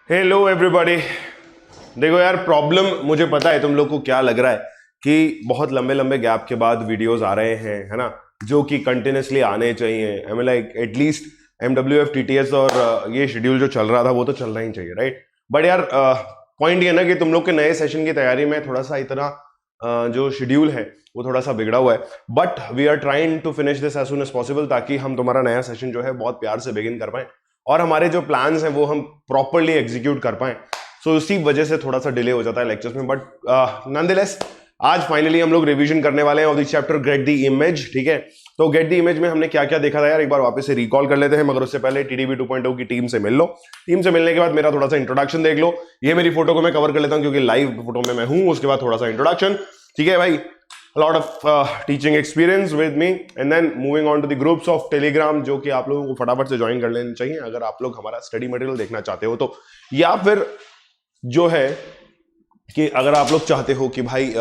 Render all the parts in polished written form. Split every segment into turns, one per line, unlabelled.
Hello everybody. देखो यार, problem मुझे पता है तुम लोग को क्या लग रहा है कि बहुत लंबे लंबे गैप के बाद वीडियोस आ रहे हैं, है ना, जो कि कंटिन्यूसली आने चाहिए। I mean like at least MWF TTS और ये शेड्यूल जो चल रहा था वो तो चलना ही चाहिए, राइट। बट यार पॉइंट ये ना कि तुम लोग के नए सेशन की तैयारी में थोड़ा सा इतना जो शेड्यूल है वो थोड़ा सा बिगड़ा हुआ है। But we are trying to finish this as soon as possible, ताकि हम तुम्हारा नया सेशन जो है बहुत प्यार से बिगिन कर पाए और हमारे जो प्लान्स हैं वो हम प्रॉपरली एग्जीक्यूट कर पाए। सो उसी वजह से थोड़ा सा डिले हो जाता है लेक्चर्स में। बट नॉनदलेस आज फाइनली हम लोग रिवीजन करने वाले हैं of the chapter get the image. ठीक है, तो गेट द इमेज में हमने क्या क्या देखा था यार, एक बार वापस से रिकॉल कर लेते हैं। मगर उससे पहले TDB 2.0 की टीम से मिल लो। टीम से मिलने के बाद मेरा थोड़ा सा इंट्रोडक्शन देख लो। ये मेरी फोटो को मैं कवर कर लेता हूं क्योंकि लाइव फोटो में मैं हूं। उसके बाद थोड़ा सा इंट्रोडक्शन, ठीक है भाई। A lot of teaching experience with me and then moving on to the groups of Telegram, जो कि आप लोगों को फटाफट से ज्वाइन कर लेने चाहिए अगर आप लोग हमारा स्टडी मटेरियल देखना चाहते हो तो, या फिर जो है कि अगर आप लोग चाहते हो कि भाई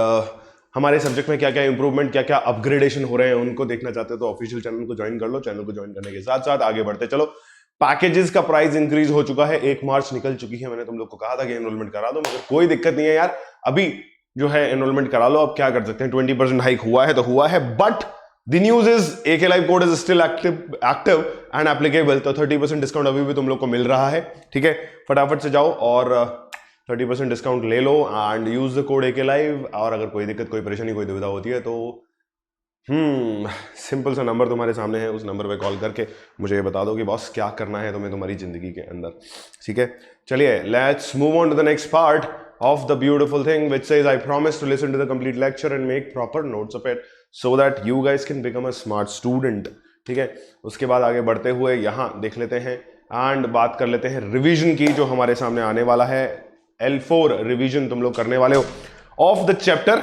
हमारे सब्जेक्ट में क्या क्या इंप्रूवमेंट, क्या क्या अपग्रेडेशन हो रहे हैं उनको देखना चाहते हो तो ऑफिशियल चैनल को ज्वाइन कर लो। चैनल को ज्वाइन करने के साथ साथ आगे बढ़ते चलो। पैकेजेस का प्राइस इंक्रीज हो चुका है, 1 मार्च निकल चुकी है। मैंने तुम लोग को कहा था कि एनरोलमेंट करा दो, मगर कोई दिक्कत नहीं है यार, अभी जो है एनरोलमेंट करा लो। अब क्या कर सकते हैं, 20% हाइक हुआ है तो हुआ है। But the news is AK live code is still active and applicable, तो 30% डिस्काउंट अभी भी तुम लोग को मिल रहा है। ठीक है, फटाफट से जाओ और 30% डिस्काउंट ले लो and use the code AK live. और अगर कोई दिक्कत, कोई परेशानी, कोई दुविधा होती है तो सिंपल सा नंबर तुम्हारे सामने है, उस नंबर पे कॉल करके मुझे ये बता दो कि बॉस क्या करना है तुम्हें तुम्हारी जिंदगी के अंदर। ठीक है, चलिए let's move on to the next part of the beautiful thing which says I promise to listen to the complete lecture and make proper notes of it so that you guys can become a smart student। ठीक है, उसके बाद आगे बढ़ते हुए यहाँ देख लेते हैं एंड बात कर लेते हैं रिवीजन की, जो हमारे सामने आने वाला है। L4 रिवीजन तुम लोग करने वाले हो ऑफ द चैप्टर,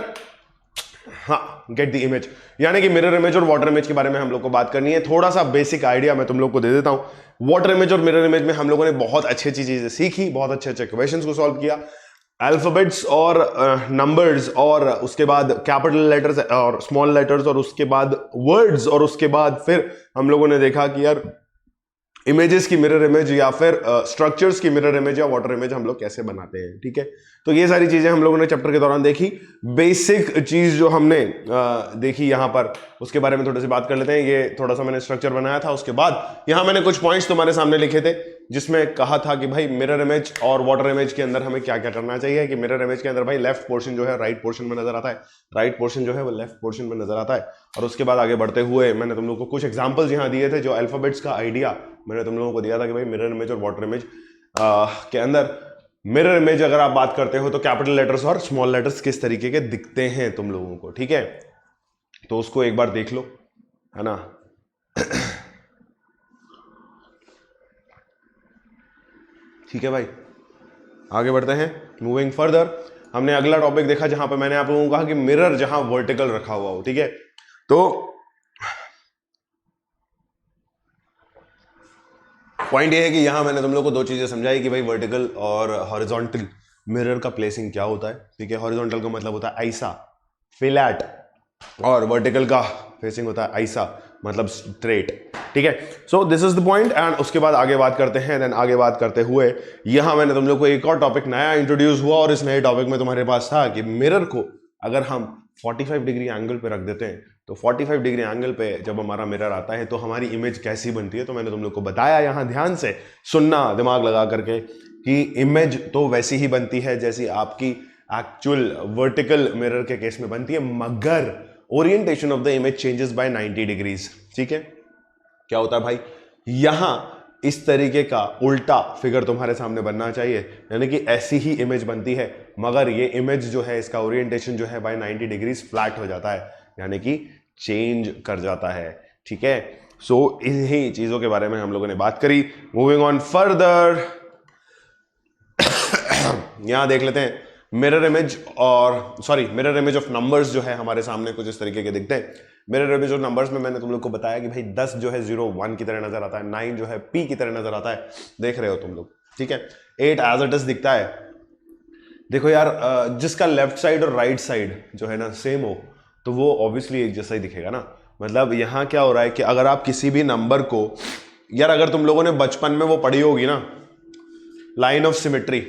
हाँ, गेट द इमेज, यानी कि मिरर इमेज और वाटर इमेज के बारे में हम लोग को बात करनी है। थोड़ा सा बेसिक आइडिया मैं तुम लोग को दे देता हूं। वाटर इमेज और मिरर इमेज में हम लोगों ने बहुत अच्छी अच्छी चीजें सीखी, बहुत अच्छे अच्छे क्वेश्चंस को सॉल्व किया, अल्फाबेट्स और नंबर्स और उसके बाद कैपिटल लेटर्स और स्मॉल लेटर्स और उसके बाद वर्ड्स और उसके बाद फिर हम लोगों ने देखा कि यार इमेजेस की मिरर इमेज या फिर स्ट्रक्चर्स की मिरर इमेज या वाटर इमेज हम लोग कैसे बनाते हैं। ठीक है, तो ये सारी चीजें हम लोगों ने चैप्टर के दौरान देखी। बेसिक चीज जो हमने देखी यहाँ पर, उसके बारे में थोड़ी सी बात कर लेते हैं। ये थोड़ा सा मैंने स्ट्रक्चर बनाया था, उसके बाद यहाँ मैंने कुछ पॉइंट्स तुम्हारे सामने लिखे थे जिसमें कहा था कि भाई मिरर इमेज और वाटर इमेज के अंदर हमें क्या क्या करना चाहिए। कि मिरर इमेज के अंदर भाई लेफ्ट पोर्शन जो है राइट पोर्शन में नजर आता है, राइट पोर्शन जो है वो लेफ्ट पोर्शन में नजर आता है। और उसके बाद आगे बढ़ते हुए मैंने तुम लोग को कुछ एग्जांपल्स यहाँ दिए थे, जो अल्फाबेट्स का आइडिया मैंने तुम लोगों को दिया था कि भाई मिरर इमेज और वाटर इमेज के अंदर मिरर इमेज अगर आप बात करते हो तो कैपिटल लेटर्स और स्मॉल लेटर्स किस तरीके के दिखते हैं तुम लोगों को। ठीक है, तो उसको एक बार देख लो, है ना। ठीक है भाई, आगे बढ़ते हैं। मूविंग फर्दर, हमने अगला टॉपिक देखा जहां पे मैंने आप लोगों को कहा कि मिरर जहां वर्टिकल रखा हुआ हो। ठीक है, तो पॉइंट ये है कि यहां मैंने तुम लोग को दो चीजें समझाई कि भाई वर्टिकल और हॉरिजॉन्टल मिरर का प्लेसिंग क्या होता है। ठीक है, हॉरिजॉन्टल का मतलब होता है ऐसा, फ्लैट, और वर्टिकल का फेसिंग होता है ऐसा, मतलब स्ट्रेट। ठीक है, so this is the point and उसके बाद आगे बात करते हैं। देन आगे बात करते हुए यहां मैंने तुम लोग को एक और टॉपिक नया इंट्रोड्यूस हुआ, और इस नए टॉपिक में तुम्हारे पास था कि मिरर को अगर हम 45 डिग्री एंगल पे रख देते हैं तो 45 डिग्री एंगल पे जब हमारा मिरर आता है तो हमारी इमेज कैसी बनती है। तो मैंने तुम लोग को बताया, यहां ध्यान से सुनना दिमाग लगा करके, कि इमेज तो वैसी ही बनती है जैसी आपकी एक्चुअल वर्टिकल मिरर के केस में बनती है, मगर orientation of the image changes by 90 degrees. ठीक है, क्या होता है भाई, यहां इस तरीके का उल्टा फिगर तुम्हारे सामने बनना चाहिए, यानी कि ऐसी ही इमेज बनती है, मगर ये इमेज जो है इसका ओरिएंटेशन जो है बाय 90 डिग्रीज फ्लैट हो जाता है, यानी कि चेंज कर जाता है। ठीक है, सो इन्हीं चीजों के बारे में हम लोगों ने बात करी। मूविंग ऑन फर्दर, यहां देख लेते हैं मिरर इमेज ऑफ नंबर्स जो है हमारे सामने कुछ इस तरीके के दिखते हैं। मिरर इमेज ऑफ नंबर्स में मैंने तुम लोग को बताया कि भाई 10 जो है 0 1 की तरह नजर आता है, 9 जो है P की तरह नजर आता है, देख रहे हो तुम लोग। ठीक है, 8 एज इट इज दिखता है। देखो यार, जिसका लेफ्ट साइड और राइट साइड जो है ना सेम हो तो वो ऑब्वियसली एक जैसा ही दिखेगा ना। मतलब यहां क्या हो रहा है कि अगर आप किसी भी नंबर को, यार अगर तुम लोगों ने बचपन में वो पढ़ी होगी ना, लाइन ऑफ सिमेट्री,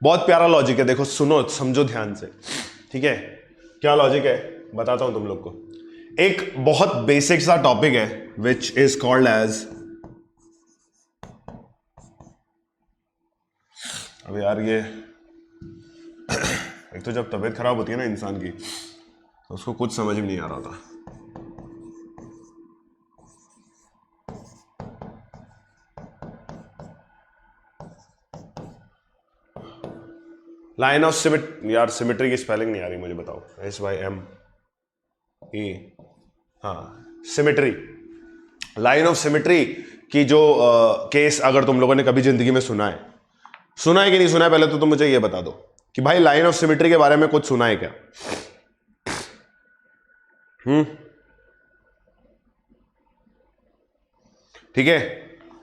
बहुत प्यारा लॉजिक है, देखो सुनो समझो ध्यान से, ठीक है। क्या लॉजिक है बताता हूं तुम लोग को। एक बहुत बेसिक सा टॉपिक है विच इज कॉल्ड एज, अब यार ये एक तो जब तबीयत खराब होती है ना इंसान की तो उसको कुछ समझ में नहीं आ रहा था। लाइन ऑफ यार सिमेट्री की स्पेलिंग नहीं आ रही मुझे, बताओ। SYME, हाँ सिमेट्री। लाइन ऑफ सिमेट्री की जो केस अगर तुम लोगों ने कभी जिंदगी में सुना है कि नहीं सुना है, पहले तो तुम मुझे ये बता दो कि भाई लाइन ऑफ सिमेट्री के बारे में कुछ सुना है क्या? ठीक है,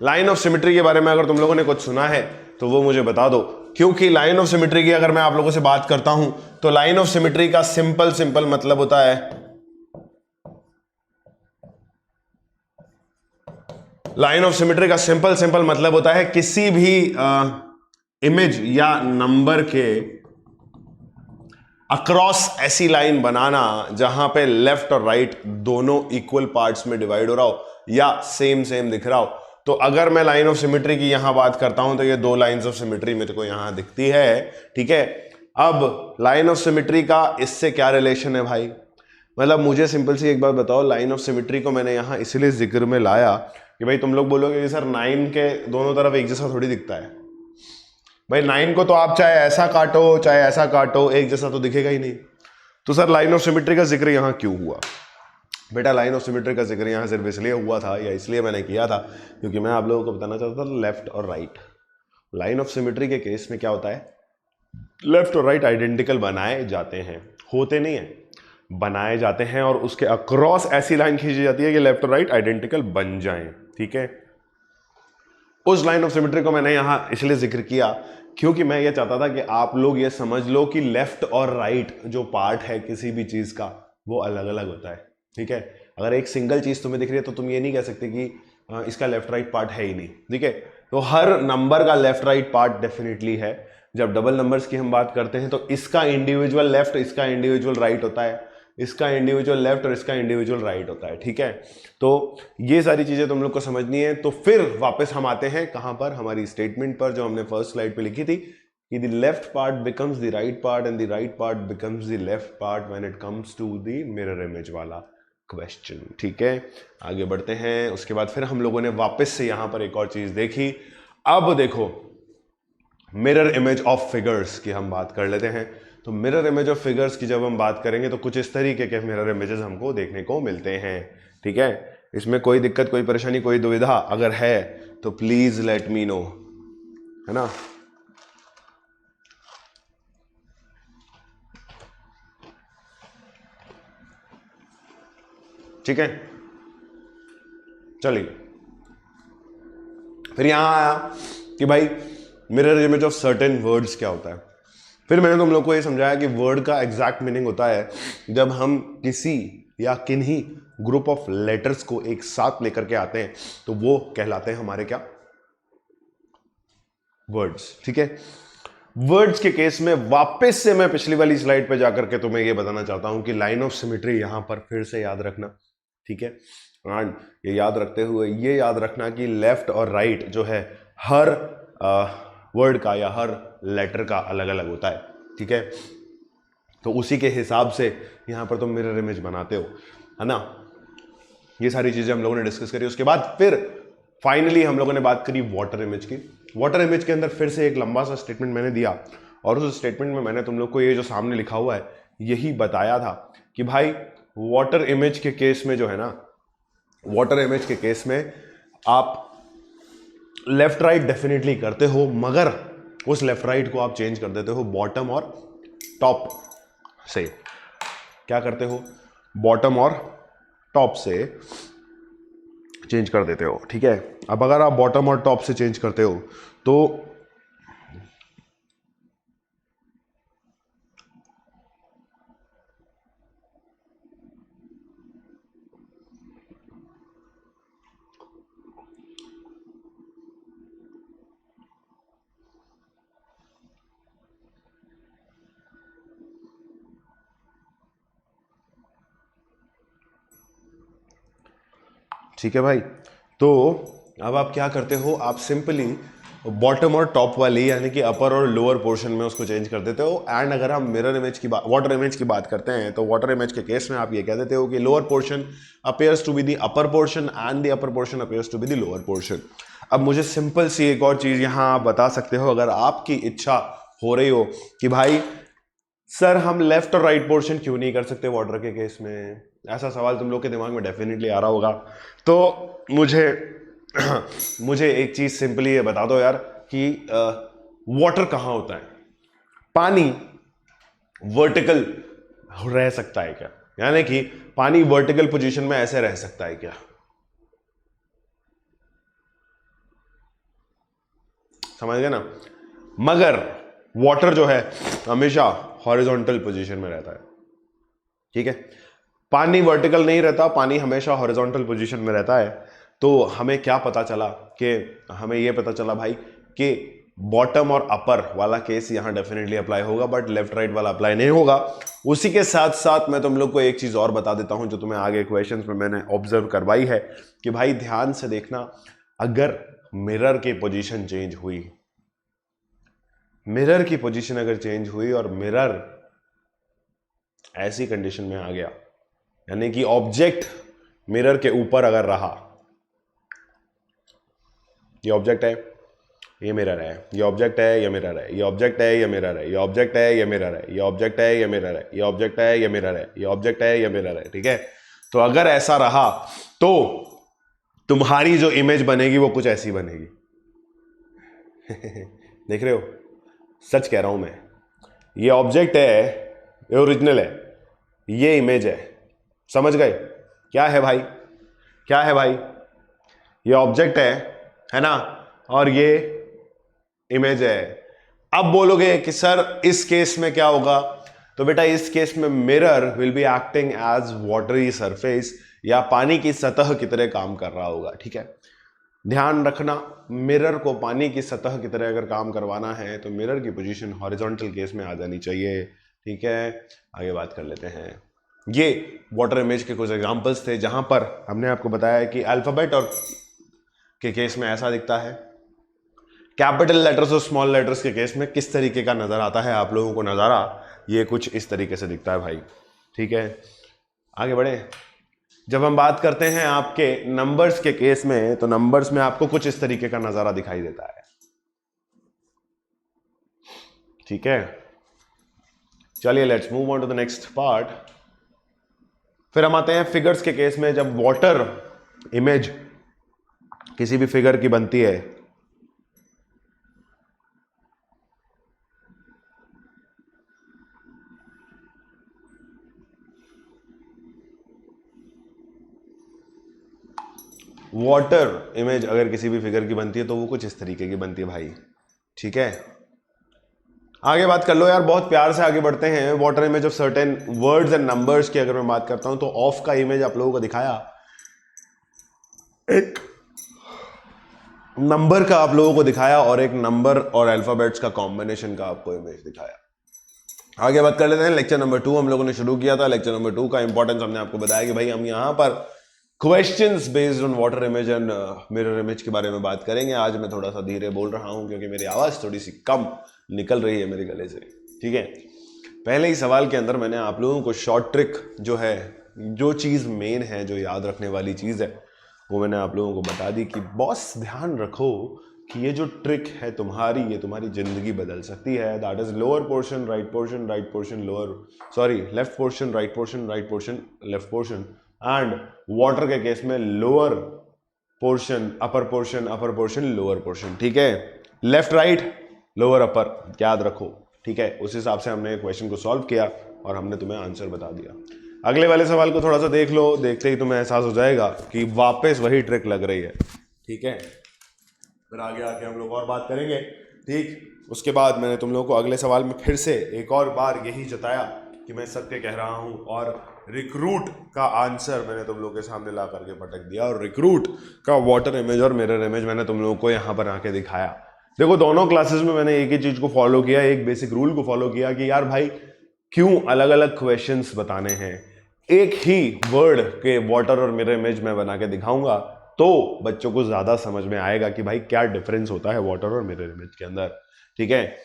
लाइन ऑफ सिमेट्री के बारे में अगर तुम लोगों ने कुछ सुना है तो वो मुझे बता दो, क्योंकि लाइन ऑफ सिमेट्री की अगर मैं आप लोगों से बात करता हूं तो लाइन ऑफ सिमेट्री का सिंपल मतलब होता है, लाइन ऑफ सिमेट्री का सिंपल मतलब होता है किसी भी इमेज या नंबर के अक्रॉस ऐसी लाइन बनाना जहां पे लेफ्ट और राइट दोनों इक्वल पार्ट्स में डिवाइड हो रहा हो या सेम दिख रहा हो। तो अगर मैं लाइन ऑफ सिमेट्री की यहां बात करता हूं तो ये दो लाइंस ऑफ सिमेट्री मेरे को यहां दिखती है, ठीक है। अब लाइन ऑफ सिमेट्री का इससे क्या रिलेशन है भाई? मतलब मुझे सिंपल सी एक बात बताओ, लाइन ऑफ सिमेट्री को मैंने यहां इसलिए जिक्र में लाया कि भाई तुम लोग बोलोगे कि सर 9 के दोनों तरफ एक जैसा थोड़ी दिखता है। भाई 9 को तो आप चाहे ऐसा काटो चाहे ऐसा काटो एक जैसा तो दिखेगा ही नहीं। तो सर लाइन ऑफ सिमेट्री का जिक्र यहां क्यों हुआ? बेटा लाइन ऑफ सिमेट्री का जिक्र यहां सिर्फ इसलिए हुआ था या इसलिए मैंने किया था क्योंकि मैं आप लोगों को बताना चाहता था लेफ्ट और राइट। लाइन ऑफ सिमेट्री के केस में क्या होता है, लेफ्ट और राइट आइडेंटिकल बनाए जाते हैं, होते नहीं है, बनाए जाते हैं, और उसके अक्रॉस ऐसी लाइन खींची जाती है कि लेफ्ट और राइट आइडेंटिकल बन जाएं, ठीक है। उस लाइन ऑफ सिमेट्री को मैंने यहां इसलिए जिक्र किया क्योंकि मैं ये चाहता था कि आप लोग ये समझ लो कि लेफ्ट और राइट जो पार्ट है किसी भी चीज का वो अलग अलग होता है, ठीक है। अगर एक सिंगल चीज तुम्हें दिख रही है तो तुम ये नहीं कह सकते कि इसका लेफ्ट राइट पार्ट है ही नहीं, ठीक है। तो हर नंबर का लेफ्ट राइट पार्ट डेफिनेटली है। जब डबल नंबर्स की हम बात करते हैं तो इसका इंडिविजुअल लेफ्ट इसका इंडिविजुअल राइट होता है, इसका इंडिविजुअल लेफ्ट और इसका इंडिविजुअल राइट होता है, ठीक है। तो ये सारी चीजें तुम लोग को समझनी है। तो फिर वापस हम आते हैं कहां पर, हमारी स्टेटमेंट पर जो हमने फर्स्ट स्लाइड पे लिखी थी कि the left part becomes the right part and the right part becomes the left part when it comes to the mirror image वाला क्वेश्चन, ठीक है। आगे बढ़ते हैं। उसके बाद फिर हम लोगों ने वापस से यहां पर एक और चीज देखी। अब देखो मिरर इमेज ऑफ फिगर्स की हम बात कर लेते हैं। तो मिरर इमेज ऑफ फिगर्स की जब हम बात करेंगे तो कुछ इस तरीके के मिरर इमेजेस हमको देखने को मिलते हैं, ठीक है। इसमें कोई दिक्कत कोई परेशानी कोई दुविधा अगर है तो प्लीज लेट मी नो, है ना। ठीक है, चलिए फिर यहां आया कि भाई mirror image of certain words क्या होता है। फिर मैंने तुम लोग को ये समझाया कि वर्ड का एग्जैक्ट मीनिंग होता है जब हम किसी या किन्हीं ग्रुप ऑफ लेटर्स को एक साथ लेकर के आते हैं तो वो कहलाते हैं हमारे क्या, वर्ड्स, ठीक है। वर्ड्स के केस में वापस से मैं पिछली वाली स्लाइड पे जाकर के तुम्हें ये बताना चाहता हूं कि लाइन ऑफ सिमेट्री यहां पर फिर से याद रखना, ठीक है। एंड ये याद रखते हुए ये याद रखना कि लेफ्ट और राइट जो है हर वर्ड का या हर लेटर का अलग अलग होता है, ठीक है। तो उसी के हिसाब से यहां पर तुम मिरर इमेज बनाते हो, है ना। ये सारी चीजें हम लोगों ने डिस्कस करी। उसके बाद फिर फाइनली हम लोगों ने बात करी वाटर इमेज की। वाटर इमेज के अंदर फिर से एक लंबा सा स्टेटमेंट मैंने दिया और उस स्टेटमेंट में मैंने तुम लोग को ये जो सामने लिखा हुआ है यही बताया था कि भाई वाटर इमेज के केस में जो है ना, वाटर इमेज के केस में आप लेफ्ट राइट डेफिनेटली करते हो, मगर उस लेफ्ट राइट को आप चेंज कर देते हो बॉटम और टॉप से। क्या करते हो, बॉटम और टॉप से चेंज कर देते हो, ठीक है। अब अगर आप बॉटम और टॉप से चेंज करते हो तो ठीक है भाई। तो अब आप क्या करते हो, आप सिंपली बॉटम और टॉप वाली यानी कि अपर और लोअर पोर्शन में उसको चेंज कर देते हो। एंड अगर हम मिरर इमेज की बात, वाटर इमेज की बात करते हैं, तो वाटर इमेज के केस में आप ये कह देते हो कि lower portion appears to be the upper portion and the upper portion appears to be the lower portion. अब मुझे सिंपल सी एक और चीज यहां आप बता सकते हो, अगर आपकी इच्छा हो रही हो कि भाई सर हम लेफ्ट और राइट पोर्शन क्यों नहीं कर सकते वाटर के केस में, ऐसा सवाल तुम लोग के दिमाग में डेफिनेटली आ रहा होगा, तो मुझे एक चीज सिंपली ये बता दो यार कि वाटर कहां होता है। पानी वर्टिकल रह सकता है क्या, यानी कि पानी वर्टिकल पोजीशन में ऐसे रह सकता है क्या? समझ गए ना? मगर वाटर जो है हमेशा हॉरिजॉन्टल पोजीशन में रहता है, ठीक है। पानी वर्टिकल नहीं रहता, पानी हमेशा हॉरिजॉन्टल पोजीशन में रहता है। तो हमें क्या पता चला कि हमें यह पता चला भाई कि बॉटम और अपर वाला केस यहां डेफिनेटली अप्लाई होगा, बट लेफ्ट राइट वाला अप्लाई नहीं होगा। उसी के साथ साथ मैं तुम लोग को एक चीज और बता देता हूं जो तुम्हें आगे क्वेश्चंस में मैंने ऑब्जर्व करवाई है कि भाई ध्यान से देखना, अगर मिरर की पोजीशन चेंज हुई, मिरर की पोजीशन अगर चेंज हुई और मिरर ऐसी कंडीशन में आ गया, यानी कि ऑब्जेक्ट मिरर के ऊपर अगर रहा, ये ऑब्जेक्ट है, ये मिरर है, ये ऑब्जेक्ट है, ये मिरर है, ये ऑब्जेक्ट है, ये मिरर है, ये ऑब्जेक्ट है, ये मिरर है, ये ऑब्जेक्ट है, ये मिरर है, ये ऑब्जेक्ट है, ये मिरर है, ये ऑब्जेक्ट है, ये मिरर है, ठीक है। तो अगर ऐसा रहा तो तुम्हारी जो इमेज बनेगी वो कुछ ऐसी बनेगी। देख रहे हो, सच कह रहा हूं मैं, ये ऑब्जेक्ट है, ये ओरिजिनल है, ये इमेज है, समझ गए? क्या है भाई, क्या है भाई? ये ऑब्जेक्ट है ना, और ये इमेज है। अब बोलोगे कि सर इस केस में क्या होगा, तो बेटा इस केस में mirror will be acting as watery surface, या पानी की सतह की तरह काम कर रहा होगा, ठीक है। ध्यान रखना, मिरर को पानी की सतह की तरह अगर काम करवाना है तो मिरर की पोजीशन हॉरिजॉन्टल केस में आ जानी चाहिए, ठीक है। आगे बात कर लेते हैं। ये वाटर इमेज के कुछ एग्जांपल्स थे जहां पर हमने आपको बताया कि अल्फाबेट और के केस में ऐसा दिखता है, कैपिटल लेटर्स और स्मॉल लेटर्स के केस में किस तरीके का नजर आता है आप लोगों को नजारा, ये कुछ इस तरीके से दिखता है भाई, ठीक है। आगे बढ़े। जब हम बात करते हैं आपके नंबर्स के केस में, तो नंबर्स में आपको कुछ इस तरीके का नजारा दिखाई देता है, ठीक है। चलिए let's move on to the next part. फिर हम आते हैं फिगर्स के केस में। जब वाटर इमेज किसी भी फिगर की बनती है, वाटर इमेज अगर किसी भी फिगर की बनती है तो वो कुछ इस तरीके की बनती है भाई, ठीक है। आगे बात कर लो यार, बहुत प्यार से आगे बढ़ते हैं। Water image of certain words and numbers की अगर मैं बात करता हूं तो ऑफ का इमेज आप लोगों को दिखाया, एक नंबर का आप लोगों को दिखाया और एक नंबर और अल्फाबेट्स का कॉम्बिनेशन का आपको इमेज दिखाया। आगे बात कर लेते हैं। लेक्चर नंबर 2 हम लोगों ने शुरू किया था। लेक्चर नंबर 2 का इंपॉर्टेंस हमने आपको बताया कि भाई हम यहां पर questions based on water image and mirror image के बारे में बात करेंगे। आज मैं थोड़ा सा धीरे बोल रहा हूं क्योंकि मेरी आवाज थोड़ी सी कम निकल रही है मेरे गले से, ठीक है। पहले ही सवाल के अंदर मैंने आप लोगों को शॉर्ट ट्रिक जो है, जो चीज मेन है, जो याद रखने वाली चीज है, वो मैंने आप लोगों को बता दी कि बॉस ध्यान रखो कि ये जो ट्रिक है तुम्हारी, ये तुम्हारी जिंदगी बदल सकती है। That is lower portion right portion, right portion lower, sorry left portion right portion, right portion left portion, and water के केस में lower portion upper portion, upper portion lower portion, ठीक है। लेफ्ट राइट लोअर अपर याद रखो, ठीक है। उस हिसाब से हमने क्वेश्चन को सॉल्व किया और हमने तुम्हें आंसर बता दिया। अगले वाले सवाल को थोड़ा सा देख लो, देखते ही तुम्हें एहसास हो जाएगा कि वापस वही ट्रिक लग रही है, ठीक है। फिर आगे आके हम लोग और बात करेंगे, ठीक। उसके बाद मैंने तुम लोगों को अगले सवाल में फिर से एक और बार यही जताया कि मैं सत्य कह रहा हूं, और रिक्रूट का आंसर मैंने तुम लोगों के सामने ला करके पटक दिया, और रिक्रूट का वाटर इमेज और मिरर इमेज मैंने तुम लोगों को यहां पर आके दिखाया। देखो दोनों क्लासेस में मैंने एक ही चीज को फॉलो किया, एक बेसिक रूल को फॉलो किया कि यार भाई क्यों अलग अलग क्वेश्चंस बताने हैं, एक ही वर्ड के वाटर और मिरर इमेज मैं बना के दिखाऊंगा, तो बच्चों को ज्यादा समझ में आएगा कि भाई क्या डिफरेंस होता है वाटर और मिरर इमेज के अंदर। ठीक है,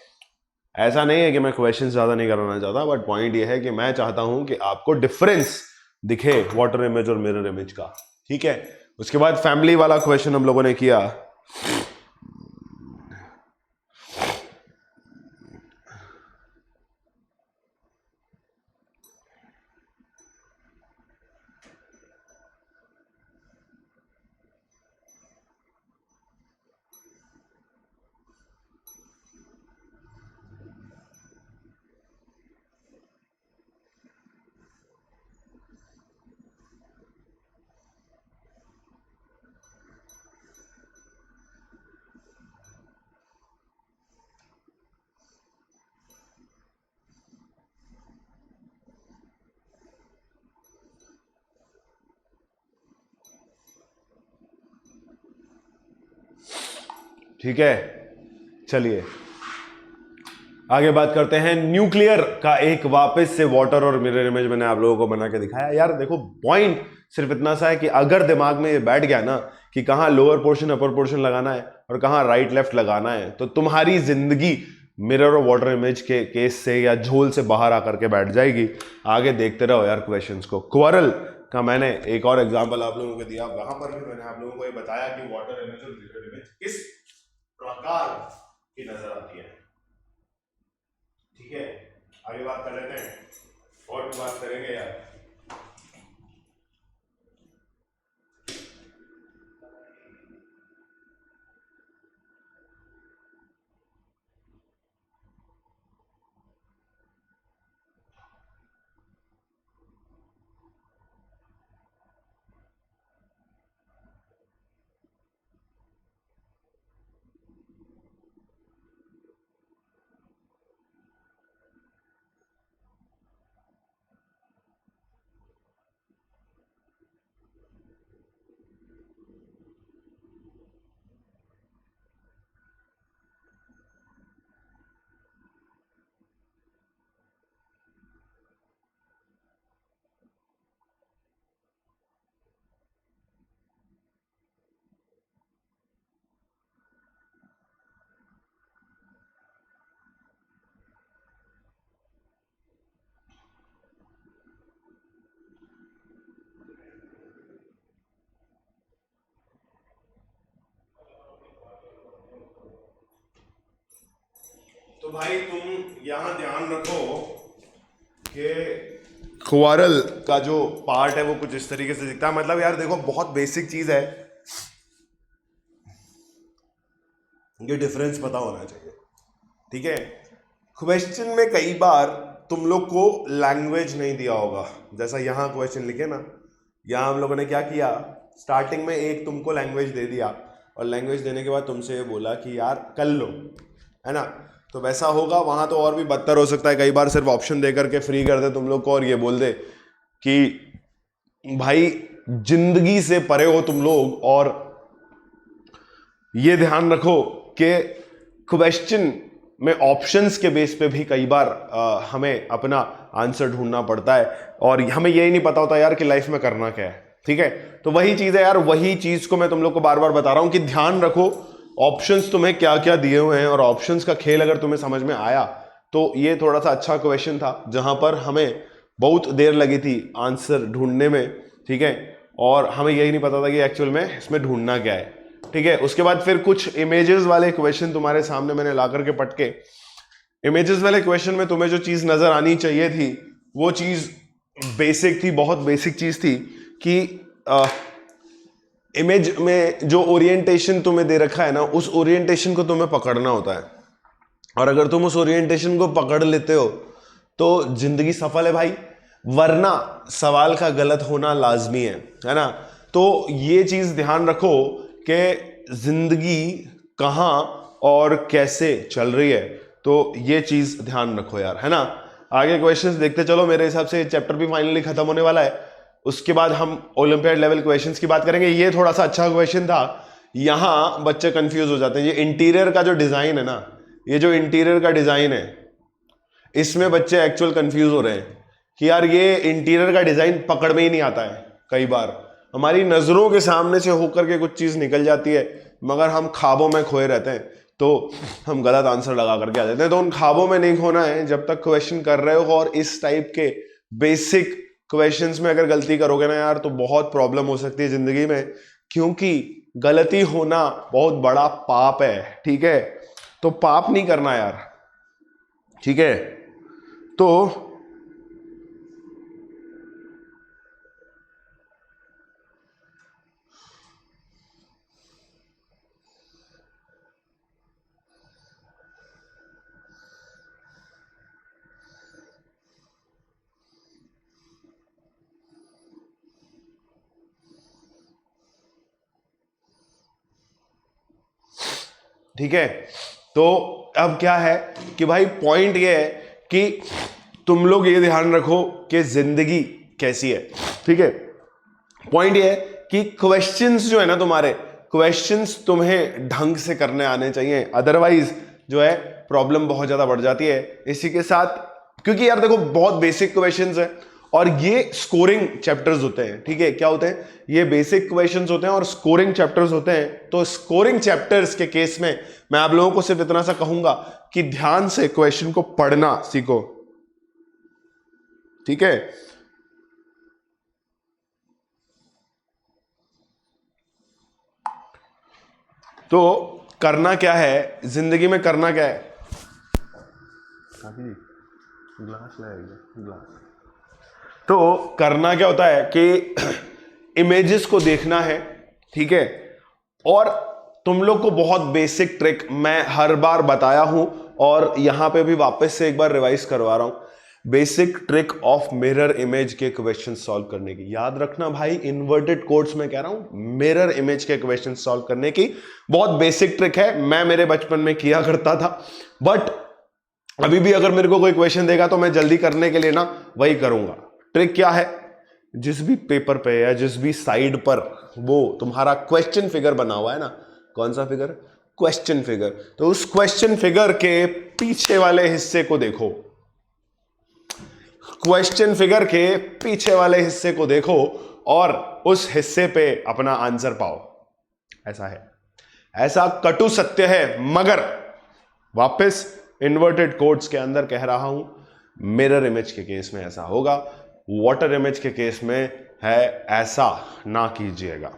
ऐसा नहीं है कि मैं क्वेश्चन ज्यादा नहीं कराना चाहता, बट पॉइंट ये है कि मैं चाहता हूं कि आपको डिफरेंस दिखे वाटर इमेज और मिरर इमेज का। ठीक है, उसके बाद फैमिली वाला क्वेश्चन हम लोगों ने किया। ठीक है, चलिए आगे बात करते हैं न्यूक्लियर का। एक वापस से वाटर और मिरर इमेज मैंने आप लोगों को बना के दिखाया। यार देखो, पॉइंट सिर्फ इतना सा है कि अगर दिमाग में ये बैठ गया ना कि कहां लोअर पोर्शन अपर पोर्शन लगाना है और कहां राइट लेफ्ट लगाना है, तो तुम्हारी जिंदगी मिरर और वाटर इमेज के केस से या झोल से बाहर आकर के बैठ जाएगी। आगे देखते रहो यार क्वेश्चंस को। क्वारल का मैंने एक और एग्जांपल आप लोगों को दिया, वहां पर भी मैंने आप लोगों को ये बताया कि वाटर इमेज और मिरर इमेज किस प्रकार की नजर आती है। ठीक है, आगे बात कर लेते हैं, और भी बात करेंगे यार। तो भाई तुम यहां ध्यान रखो कि क्वारल का जो पार्ट है वो कुछ इस तरीके से दिखता है। मतलब यार देखो, बहुत बेसिक चीज है, ये डिफरेंस पता होना चाहिए। ठीक है, क्वेश्चन में कई बार तुम लोग को लैंग्वेज नहीं दिया होगा। जैसा यहां क्वेश्चन लिखे ना, यहां हम लोगों ने क्या किया, स्टार्टिंग में एक तुमको लैंग्वेज दे दिया और लैंग्वेज देने के बाद तुमसे ये बोला कि यार कर लो, है ना। तो वैसा होगा वहां, तो और भी बदतर हो सकता है। कई बार सिर्फ ऑप्शन दे करके फ्री कर दे तुम लोग को और ये बोल दे कि भाई जिंदगी से परे हो तुम लोग। और ये ध्यान रखो कि क्वेश्चन में ऑप्शंस के बेस पे भी कई बार हमें अपना आंसर ढूंढना पड़ता है और हमें यही नहीं पता होता यार कि लाइफ में करना क्या है। ठीक है, तो वही चीज है यार, वही चीज को मैं तुम लोग को बार बार बता रहा हूं कि ध्यान रखो ऑप्शंस तुम्हें क्या क्या दिए हुए हैं, और ऑप्शंस का खेल अगर तुम्हें समझ में आया तो ये थोड़ा सा अच्छा क्वेश्चन था जहां पर हमें बहुत देर लगी थी आंसर ढूंढने में। ठीक है, और हमें यही नहीं पता था कि एक्चुअल में इसमें ढूंढना क्या है। ठीक है, उसके बाद फिर कुछ इमेजेस वाले क्वेश्चन तुम्हारे सामने मैंने ला करके पटके। इमेजेस वाले क्वेश्चन में तुम्हें जो चीज नजर आनी चाहिए थी वो चीज बेसिक थी, बहुत बेसिक चीज थी कि इमेज में जो ओरिएंटेशन तुम्हें दे रखा है ना, उस ओरिएंटेशन को तुम्हें पकड़ना होता है। और अगर तुम उस ओरिएंटेशन को पकड़ लेते हो तो जिंदगी सफल है भाई, वरना सवाल का गलत होना लाजमी है ना। तो ये चीज ध्यान रखो कि जिंदगी कहां और कैसे चल रही है, तो ये चीज ध्यान रखो यार, है ना। आगे क्वेश्चंस देखते चलो, मेरे हिसाब से चैप्टर भी फाइनली खत्म होने वाला है। उसके बाद हम ओलंपियाड लेवल क्वेश्चंस की बात करेंगे। ये थोड़ा सा अच्छा क्वेश्चन था, यहां बच्चे कंफ्यूज हो जाते हैं। ये इंटीरियर का जो डिजाइन है ना, ये जो इंटीरियर का डिजाइन है, इसमें बच्चे एक्चुअल कंफ्यूज हो रहे हैं कि यार ये इंटीरियर का डिजाइन पकड़ में ही नहीं आता है। कई बार हमारी नजरों के सामने से होकर के कुछ चीज निकल जाती है, मगर हम ख्वाबों में खोए रहते हैं, तो हम गलत आंसर लगा करके आ जाते हैं। तो उन ख्वाबों में नहीं खोना है जब तक क्वेश्चन कर रहे हो, और इस टाइप के बेसिक क्वेश्चंस में अगर गलती करोगे ना यार, तो बहुत प्रॉब्लम हो सकती है जिंदगी में, क्योंकि गलती होना बहुत बड़ा पाप है। ठीक है, तो पाप नहीं करना यार। ठीक है, तो ठीक है, तो अब क्या है कि भाई पॉइंट ये है कि तुम लोग ये ध्यान रखो कि जिंदगी कैसी है। ठीक है, पॉइंट ये है कि क्वेश्चंस जो है ना, तुम्हारे क्वेश्चंस तुम्हें ढंग से करने आने चाहिए, अदरवाइज जो है प्रॉब्लम बहुत ज्यादा बढ़ जाती है। इसी के साथ, क्योंकि यार देखो बहुत बेसिक क्वेश्चंस है और ये स्कोरिंग चैप्टर्स होते हैं। ठीक है, क्या होते हैं, ये बेसिक क्वेश्चंस होते हैं और स्कोरिंग चैप्टर्स होते हैं। तो स्कोरिंग चैप्टर्स के केस में मैं आप लोगों को सिर्फ इतना सा कहूंगा कि ध्यान से क्वेश्चन को पढ़ना सीखो। ठीक है, तो करना क्या है जिंदगी में, करना क्या है, ग्लास लाएगा ग्लास। तो करना क्या होता है कि इमेजेस को देखना है। ठीक है, और तुम लोग को बहुत बेसिक ट्रिक मैं हर बार बताया हूं और यहां पे भी वापस से एक बार रिवाइज करवा रहा हूं, basic trick of mirror image के क्वेश्चन सॉल्व करने की। याद रखना भाई, इन्वर्टेड कोट्स में कह रहा हूं, मिरर इमेज के क्वेश्चन सॉल्व करने की बहुत बेसिक ट्रिक है। मैं मेरे बचपन में किया करता था, बट अभी भी अगर मेरे को कोई क्वेश्चन देगा तो मैं जल्दी करने के लिए ना वही करूंगा। ट्रिक क्या है, जिस भी पेपर पे या जिस भी साइड पर वो तुम्हारा क्वेश्चन फिगर बना हुआ है ना, कौन सा फिगर, क्वेश्चन फिगर, तो उस क्वेश्चन फिगर के पीछे वाले हिस्से को देखो। क्वेश्चन फिगर के पीछे वाले हिस्से को देखो और उस हिस्से पे अपना आंसर पाओ। ऐसा है, ऐसा कटु सत्य है, मगर वापस इन्वर्टेड कोट्स के अंदर कह रहा हूं, मिरर इमेज के केस में ऐसा होगा, वाटर इमेज के केस में है ऐसा ना कीजिएगा।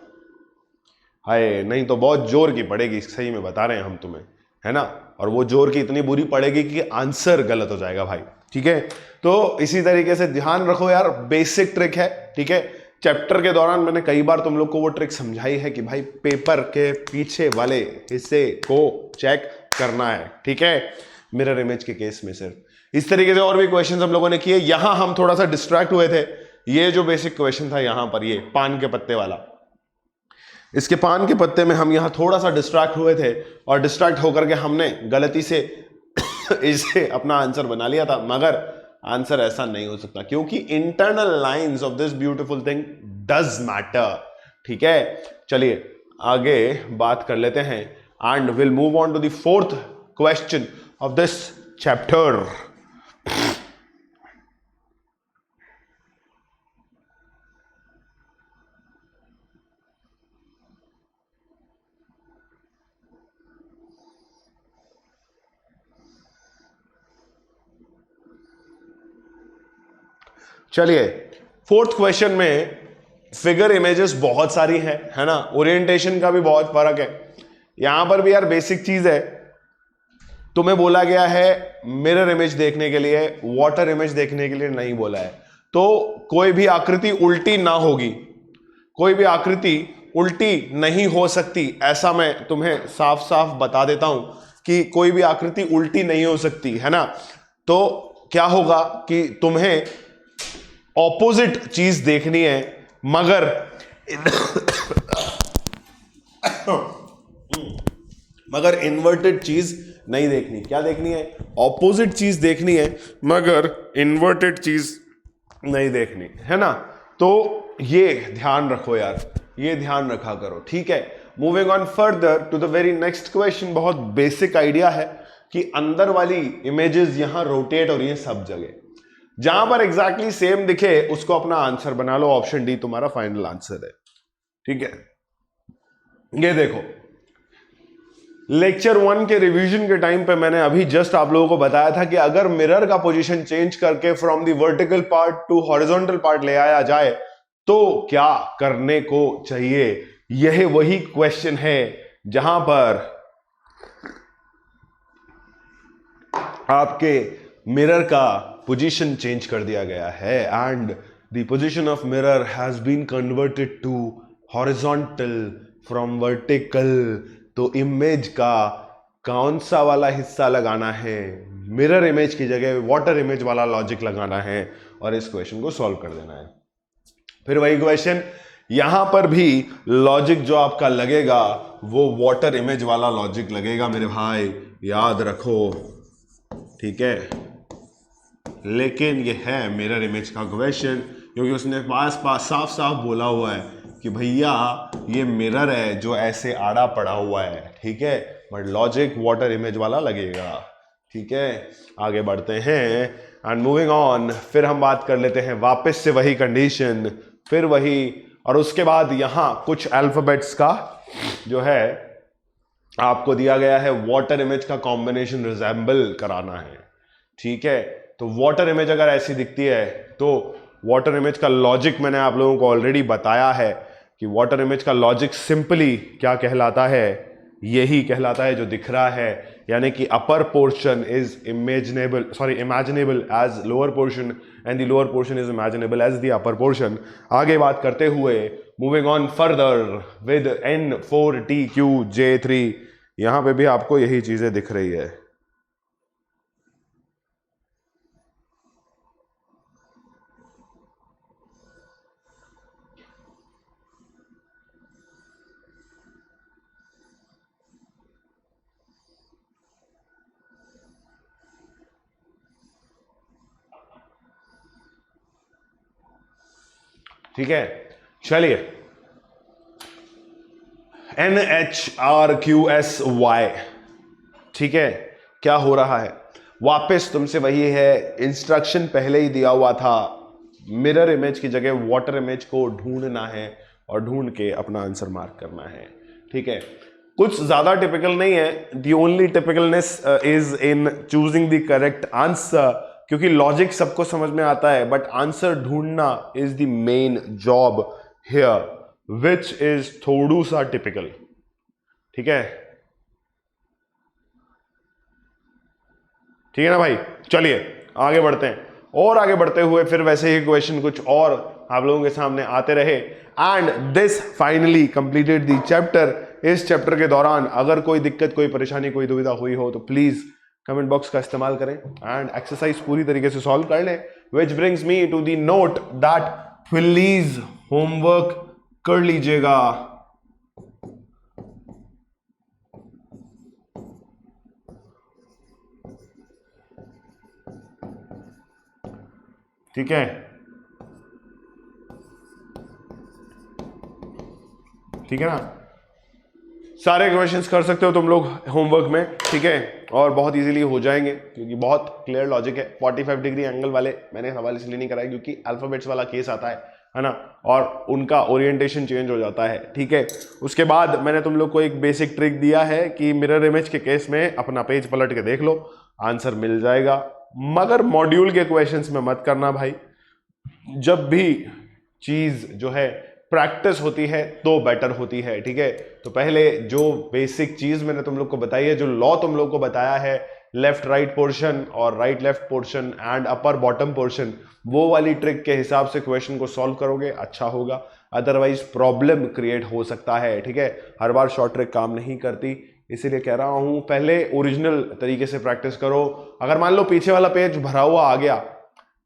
हाय, नहीं तो बहुत जोर की पड़ेगी, सही में बता रहे हैं हम तुम्हें, है ना, और वो जोर की इतनी बुरी पड़ेगी कि आंसर गलत हो जाएगा भाई। ठीक है, तो इसी तरीके से ध्यान रखो यार, बेसिक ट्रिक है। ठीक है, चैप्टर के दौरान मैंने कई बार तुम लोग को वो ट्रिक समझाई है कि भाई पेपर के पीछे वाले हिस्से को चेक करना है। ठीक है, मिरर इमेज के केस में सिर्फ इस तरीके से और भी क्वेश्चन हम लोगों ने किए। यहां हम थोड़ा सा डिस्ट्रैक्ट हुए थे, ये जो बेसिक क्वेश्चन था यहां पर, ये पान के पत्ते वाला, इसके पान के पत्ते में हम यहां थोड़ा सा डिस्ट्रैक्ट हुए थे और डिस्ट्रैक्ट होकर के हमने गलती से इसे अपना आंसर बना लिया था, मगर आंसर ऐसा नहीं हो सकता क्योंकि internal lines of this beautiful thing does matter. ठीक है, चलिए आगे बात कर लेते हैं and will move on to the fourth question of this chapter. चलिए, फोर्थ क्वेश्चन में फिगर इमेजेस बहुत सारी हैं, है ना, ओरिएंटेशन का भी बहुत फर्क है। यहां पर भी यार बेसिक चीज है, तुम्हें बोला गया है मिरर इमेज देखने के लिए, वाटर इमेज देखने के लिए नहीं बोला है। तो कोई भी आकृति उल्टी ना होगी, कोई भी आकृति उल्टी नहीं हो सकती, ऐसा मैं तुम्हें साफ साफ बता देता हूं कि कोई भी आकृति उल्टी नहीं हो सकती, है ना। तो क्या होगा कि तुम्हें ऑपोजिट चीज देखनी है, मगर इन्वर्टेड चीज नहीं देखनी। क्या देखनी है, ऑपोजिट चीज देखनी है, मगर इन्वर्टेड चीज नहीं देखनी, है ना। तो ये ध्यान रखो यार, ये ध्यान रखा करो। ठीक है, moving on further to the very next question. बहुत बेसिक आइडिया है कि अंदर वाली इमेजेस यहां रोटेट हो रही है सब जगह, जहां पर एग्जैक्टली सेम दिखे उसको अपना आंसर बना लो, ऑप्शन डी तुम्हारा फाइनल आंसर है। ठीक है, ये देखो लेक्चर 1 के रिवीजन के टाइम पे मैंने अभी जस्ट आप लोगों को बताया था कि अगर मिरर का पोजीशन चेंज करके from the vertical part two horizontal part ले आया जाए तो क्या करने को चाहिए। यह वही क्वेश्चन है जहां पर आपके मिरर का पोजीशन चेंज कर दिया गया है and the position of mirror has been converted to horizontal from vertical. तो इमेज का कौन सा वाला हिस्सा लगाना है, मिरर इमेज की जगह वाटर इमेज वाला लॉजिक लगाना है और इस क्वेश्चन को सॉल्व कर देना है। फिर वही क्वेश्चन यहां पर भी लॉजिक जो आपका लगेगा वो वाटर इमेज वाला लॉजिक लगेगा मेरे भाई, याद रखो। ठीक है, लेकिन ये है मिरर इमेज का क्वेश्चन क्योंकि उसने पास साफ साफ बोला हुआ है कि भैया ये मिरर है जो ऐसे आड़ा पड़ा हुआ है। ठीक है, बट लॉजिक वाटर इमेज वाला लगेगा। ठीक है, आगे बढ़ते हैं एंड मूविंग ऑन। फिर हम बात कर लेते हैं वापस से वही कंडीशन, फिर वही, और उसके बाद यहां कुछ अल्फाबेट्स का जो है आपको दिया गया है वाटर इमेज का कॉम्बिनेशन रिजेंबल कराना है। ठीक है, तो वाटर इमेज अगर ऐसी दिखती है तो वाटर इमेज का लॉजिक मैंने आप लोगों को ऑलरेडी बताया है कि वाटर इमेज का लॉजिक सिंपली क्या कहलाता है, यही कहलाता है जो दिख रहा है, यानी कि upper portion is imaginable as lower portion and the lower portion is imaginable as the upper portion. आगे बात करते हुए moving on further with N4TQJ3, यहां पे भी आपको यही चीजें दिख रही है। ठीक है, चलिए NHRQSY। ठीक है, क्या हो रहा है, वापस तुमसे वही है, इंस्ट्रक्शन पहले ही दिया हुआ था, मिरर इमेज की जगह वाटर इमेज को ढूंढना है और ढूंढ के अपना आंसर मार्क करना है। ठीक है, कुछ ज्यादा टिपिकल नहीं है, the only typicalness is in choosing the correct answer, क्योंकि लॉजिक सबको समझ में आता है बट आंसर ढूंढना is the main job here which is थोड़ा सा टिपिकल। ठीक है, ठीक है ना भाई, चलिए आगे बढ़ते हैं। और आगे बढ़ते हुए फिर वैसे ही क्वेश्चन कुछ और आप लोगों के सामने आते रहे and this finally completed the chapter. इस चैप्टर के दौरान अगर कोई दिक्कत, कोई परेशानी, कोई दुविधा हुई हो तो प्लीज कमेंट बॉक्स का इस्तेमाल करें एंड एक्सरसाइज पूरी तरीके से सॉल्व कर लें, which brings me to the note that please homework कर लीजिएगा। ठीक है, ठीक है ना, सारे क्वेश्चंस कर सकते हो तुम लोग होमवर्क में। ठीक है, और बहुत इजीली हो जाएंगे क्योंकि बहुत क्लियर लॉजिक है। 45 डिग्री एंगल वाले मैंने सवाल इसलिए नहीं कराए क्योंकि अल्फाबेट्स वाला केस आता है ना, और उनका ओरिएंटेशन चेंज हो जाता है। ठीक है, उसके बाद मैंने तुम लोग को एक बेसिक ट्रिक दिया है कि मिरर इमेज के केस में अपना पेज पलट के देख लो, आंसर मिल जाएगा। मगर मॉड्यूल के क्वेश्चंस में मत करना भाई, जब भी चीज जो है प्रैक्टिस होती है तो बेटर होती है। ठीक है, तो पहले जो बेसिक चीज मैंने तुम लोग को बताई है, जो लॉ तुम लोग को बताया है, लेफ्ट राइट पोर्शन और right left portion and upper bottom portion, वो वाली ट्रिक के हिसाब से क्वेश्चन को सॉल्व करोगे अच्छा होगा, अदरवाइज प्रॉब्लम क्रिएट हो सकता है। ठीक है, हर बार शॉर्ट ट्रिक काम नहीं करती, इसीलिए कह रहा हूं पहले ओरिजिनल तरीके से प्रैक्टिस करो। अगर मान लो पीछे वाला पेज भरा हुआ आ गया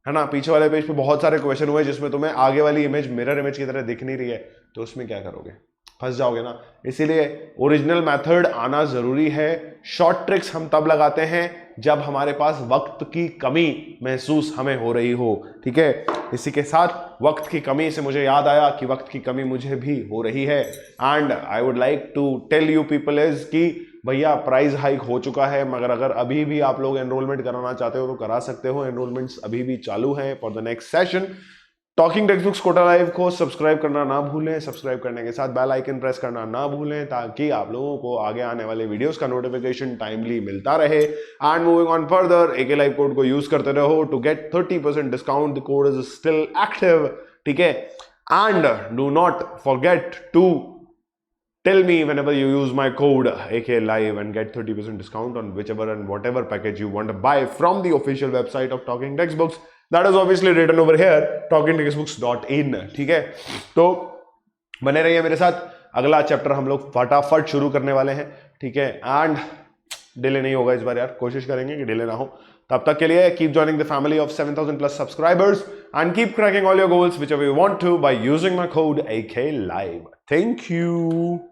है ना, पीछे वाले पेज पे बहुत सारे क्वेश्चन हुए जिसमें तुम्हें आगे वाली इमेज मिरर इमेज की तरह दिख नहीं रही है, तो उसमें क्या करोगे, फंस जाओगे ना। इसीलिए ओरिजिनल मेथड आना जरूरी है। शॉर्ट ट्रिक्स हम तब लगाते हैं जब हमारे पास वक्त की कमी महसूस हमें हो रही हो। ठीक है, इसी के साथ वक्त की कमी से मुझे याद आया कि वक्त की कमी मुझे भी हो रही है and I would like to tell you people is कि भैया प्राइस हाइक हो चुका है, मगर अगर अभी भी आप लोग एनरोलमेंट कराना चाहते हो तो करा सकते हो। एनरोलमेंट्स अभी भी चालू हैं for the next session. Talking text Kota live को सब्सक्राइब करना ना भूलें, सब्सक्राइब करने के साथ बेल आइकन प्रेस करना ना भूलें, ताकि आप लोगों को आगे आने वाले वीडियोस का नोटिफिकेशन टाइमली मिलता रहे। And moving on further, AK live code को यूज करते रहो to get 30% discount. The code is still active, ठीक है। And do not forget to tell me whenever you use my code AK Live and get 30% discount on whichever and whatever package you want to buy from the official website of Talking Textbooks. That is obviously written over here, talkingtextbooks.in, ठीक है। तो बने रहिए मेरे साथ, अगला chapter हम लोग फटाफट शुरू करने वाले हैं, ठीक है। एंड डिले नहीं होगा इस बार यार, कोशिश करेंगे कि डिले ना हो। तब तक के लिए keep joining the family of 7,000 plus subscribers and keep cracking all your goals whichever you want to by using my code AK Live. Thank you.